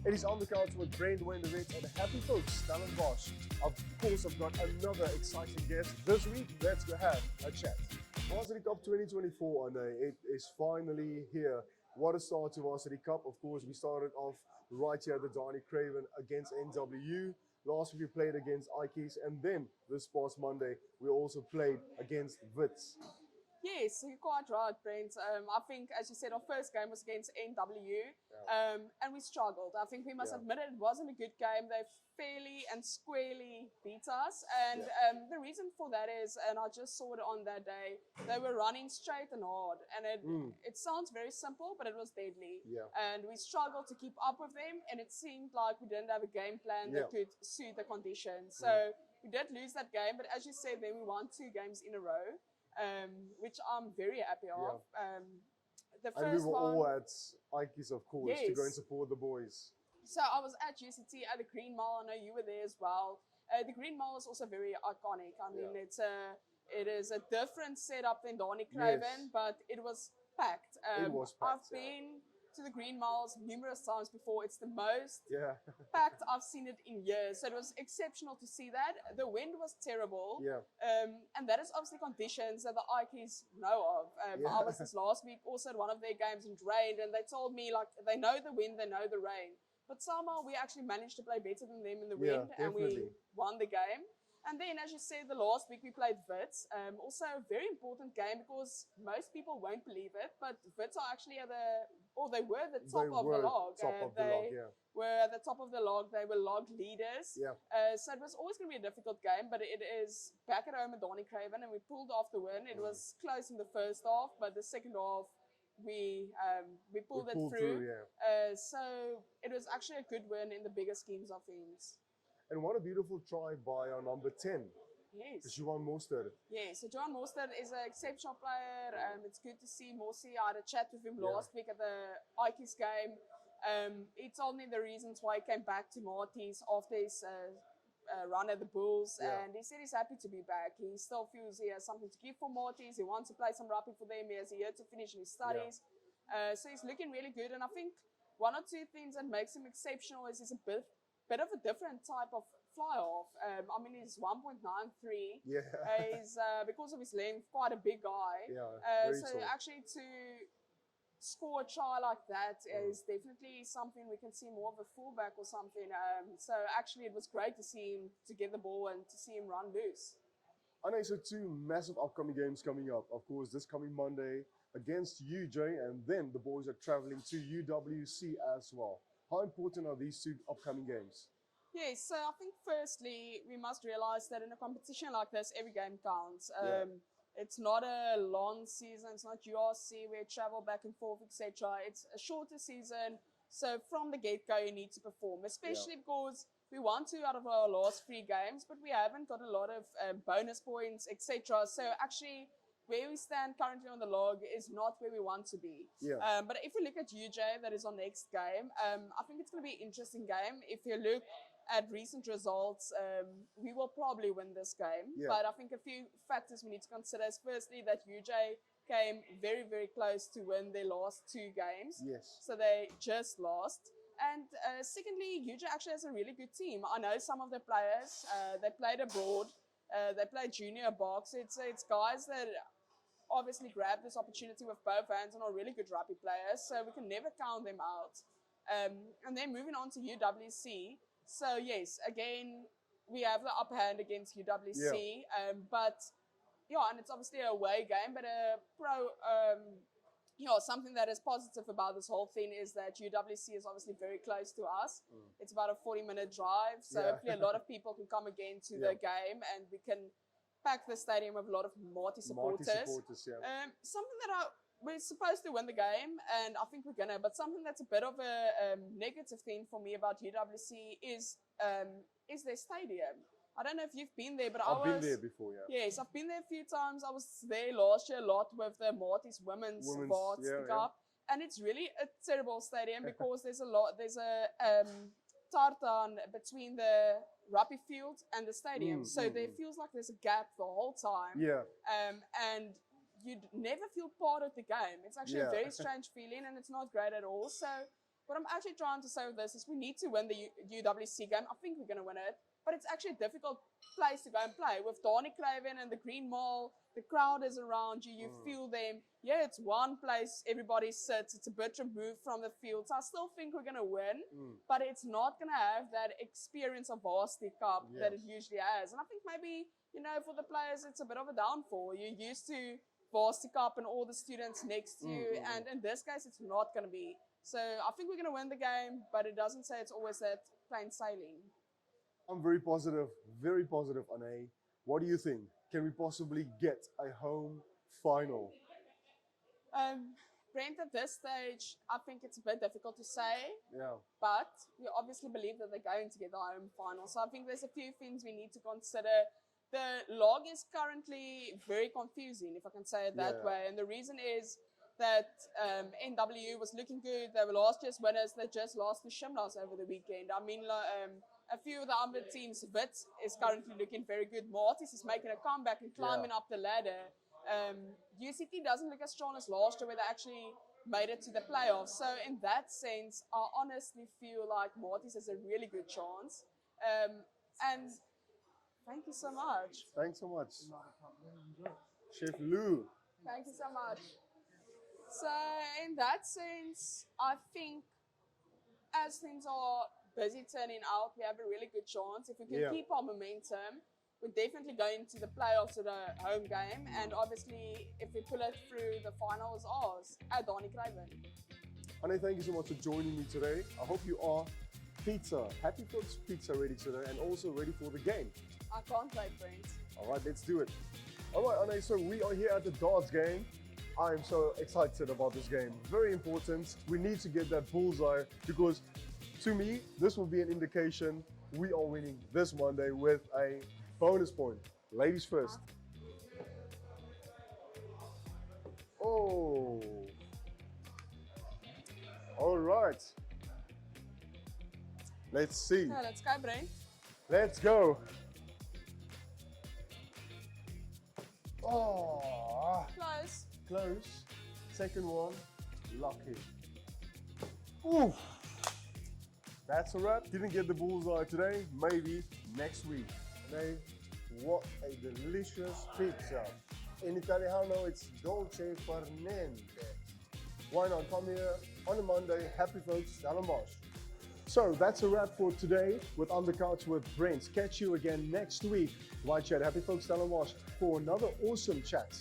It is on the couch with Brendt, Wayne the Red, and happy folks, Stan and Bosch. Of course, I've got another exciting guest. This week, let's go have a chat. Varsity Cup 2024, and it is finally here. What a start to Varsity Cup. Of course, we started off right here at the Donny Craven against NWU. Last week we played against Ikes, and then this past Monday we also played against Wits. Yes, you're quite right, Brent. I think, as you said, our first game was against NWU, and we struggled. I think we must admit it wasn't a good game. They fairly and squarely beat us, and the reason for that is, and I just saw it on that day, they were running straight and hard, and it sounds very simple, but it was deadly. And we struggled to keep up with them, and it seemed like we didn't have a game plan that could suit the conditions. So we did lose that game, but as you said, then we won 2 games in a row. Which I'm very happy of. The first and we were one, all at Ikes, of course, to go and support the boys. So I was at UCT at the Green Mile. I know you were there as well. The Green Mile is also very iconic. I mean, it is a different setup than Donny Craven, but it was packed. It was packed. I've been to the Green Miles numerous times before. It's the most packed I've seen it in years. So it was exceptional to see that. The wind was terrible. And that is obviously conditions that the Ikes know of. I was this last week also at one of their games and it rained, and they told me like they know the wind, they know the rain. But somehow we actually managed to play better than them in the wind, and we won the game. And then, as you said, the last week we played Wits. Also a very important game because most people won't believe it, but Wits are actually they were the top of the log. They were at the top of the log. They were log leaders. So it was always going to be a difficult game, but it is back at home at Donny Craven, and we pulled off the win. It was close in the first half, but the second half, we pulled it through. So it was actually a good win in the bigger schemes of things. And what a beautiful try by our number 10. Yes. Johan Mostert. Yes, so Johan Mostert is an exceptional player. It's good to see Mossi. I had a chat with him last week at the Ikes game. He told me the reasons why he came back to Marties after his run at the Bulls. And he said he's happy to be back. He still feels he has something to give for Marties. He wants to play some rugby for them. He has a year to finish in his studies. So he's looking really good. And I think one or two things that makes him exceptional is he's a bit of a different type of fly-off. I mean, he's 1.93. He's, because of his length, quite a big guy. So actually to score a try like that is definitely something we can see more of a fullback or something. So actually it was great to see him to get the ball and to see him run loose. I know, so 2 massive upcoming games coming up. Of course, this coming Monday against UJ, and then the boys are traveling to UWC as well. How important are these 2 upcoming games? Yes, so I think firstly, we must realize that in a competition like this, every game counts. It's not a long season, it's not URC where you travel back and forth, etc. It's a shorter season, so from the get-go you need to perform, especially because we won 2 out of our last 3 games, but we haven't got a lot of bonus points, etc. So actually, where we stand currently on the log is not where we want to be. But if we look at UJ, that is our next game, I think it's going to be an interesting game. If you look at recent results, we will probably win this game. But I think a few factors we need to consider is firstly that UJ came very, very close to win their last 2 games. So they just lost. And secondly, UJ actually has a really good team. I know some of the players, they played abroad, they played junior box. It's guys that obviously grab this opportunity with both hands and are really good rugby players, so we can never count them out. And then moving on to UWC. So yes, again, we have the upper hand against UWC, but and it's obviously a away game, but something that is positive about this whole thing is that UWC is obviously very close to us. It's about a 40-minute drive, so hopefully a lot of people can come again to the game, and we can pack the stadium with a lot of Marty supporters. Something that we're supposed to win the game, and I think we're gonna. But something that's a bit of a negative thing for me about UWC is their stadium. I don't know if you've been there, but I've been there before. Yes, I've been there a few times. I was there last year a lot with the Marty's Women's Cup, and it's really a terrible stadium because there's a tartan between the rugby field and the stadium. So there feels like there's a gap the whole time. And you'd never feel part of the game. It's actually a very strange feeling, and it's not great at all. So what I'm actually trying to say with this is we need to win the UWC game. I think we're going to win it, but it's actually a difficult place to go and play with Donny Craven and the Green Mall. The crowd is around you, you feel them. Yeah, it's one place everybody sits, it's a bit removed from the field. So I still think we're going to win, but it's not going to have that experience of Varsity Cup that it usually has. And I think maybe, you know, for the players, it's a bit of a downfall. You're used to Varsity Cup and all the students next to you, and in this case, it's not going to be. So I think we're going to win the game, but it doesn't say it's always that plain sailing. I'm very positive, Ane. What do you think? Can we possibly get a home final? Brent, at this stage, I think it's a bit difficult to say, Yeah. but we obviously believe that they're going to get the home final. So I think there's a few things we need to consider. The log is currently very confusing, if I can say it that way. And the reason is that NW was looking good. They were last year's winners. They just lost to Shimlas over the weekend. I mean, a few of the other teams, Wits is currently looking very good. Mortis is making a comeback and climbing up the ladder. UCT doesn't look as strong as last year, where they actually made it to the playoffs. So in that sense, I honestly feel like Mortis has a really good chance. And thank you so much. Thanks so much. Chef Lou. Thank you so much. So in that sense, I think as things are busy turning out, we have a really good chance. If we can keep our momentum, we're definitely going to the playoffs at a home game. And obviously, if we pull it through, the final is ours at Donny Craven. Ane, thank you so much for joining me today. I hope you are Happy Folks Pizza ready today and also ready for the game. I can't wait, Brent. All right, let's do it. All right, Ane, so we are here at the darts game. I am so excited about this game. Very important. We need to get that bullseye because to me, this will be an indication we are winning this Monday with a bonus point. Ladies first. Oh. All right. Let's see. Yeah, let's go, Brent. Let's go. Oh. Close. Close. Second one. Lucky. Ooh. That's a wrap. Didn't get the bullseye today. Maybe next week. Today, what a delicious pizza. In Italiano, it's dolce far niente. Why not come here on a Monday? Happy Folks, Stellenbosch. So that's a wrap for today with On the Couch with Brendt. Catch you again next week right here at Happy Folks Stellenbosch for another awesome chat.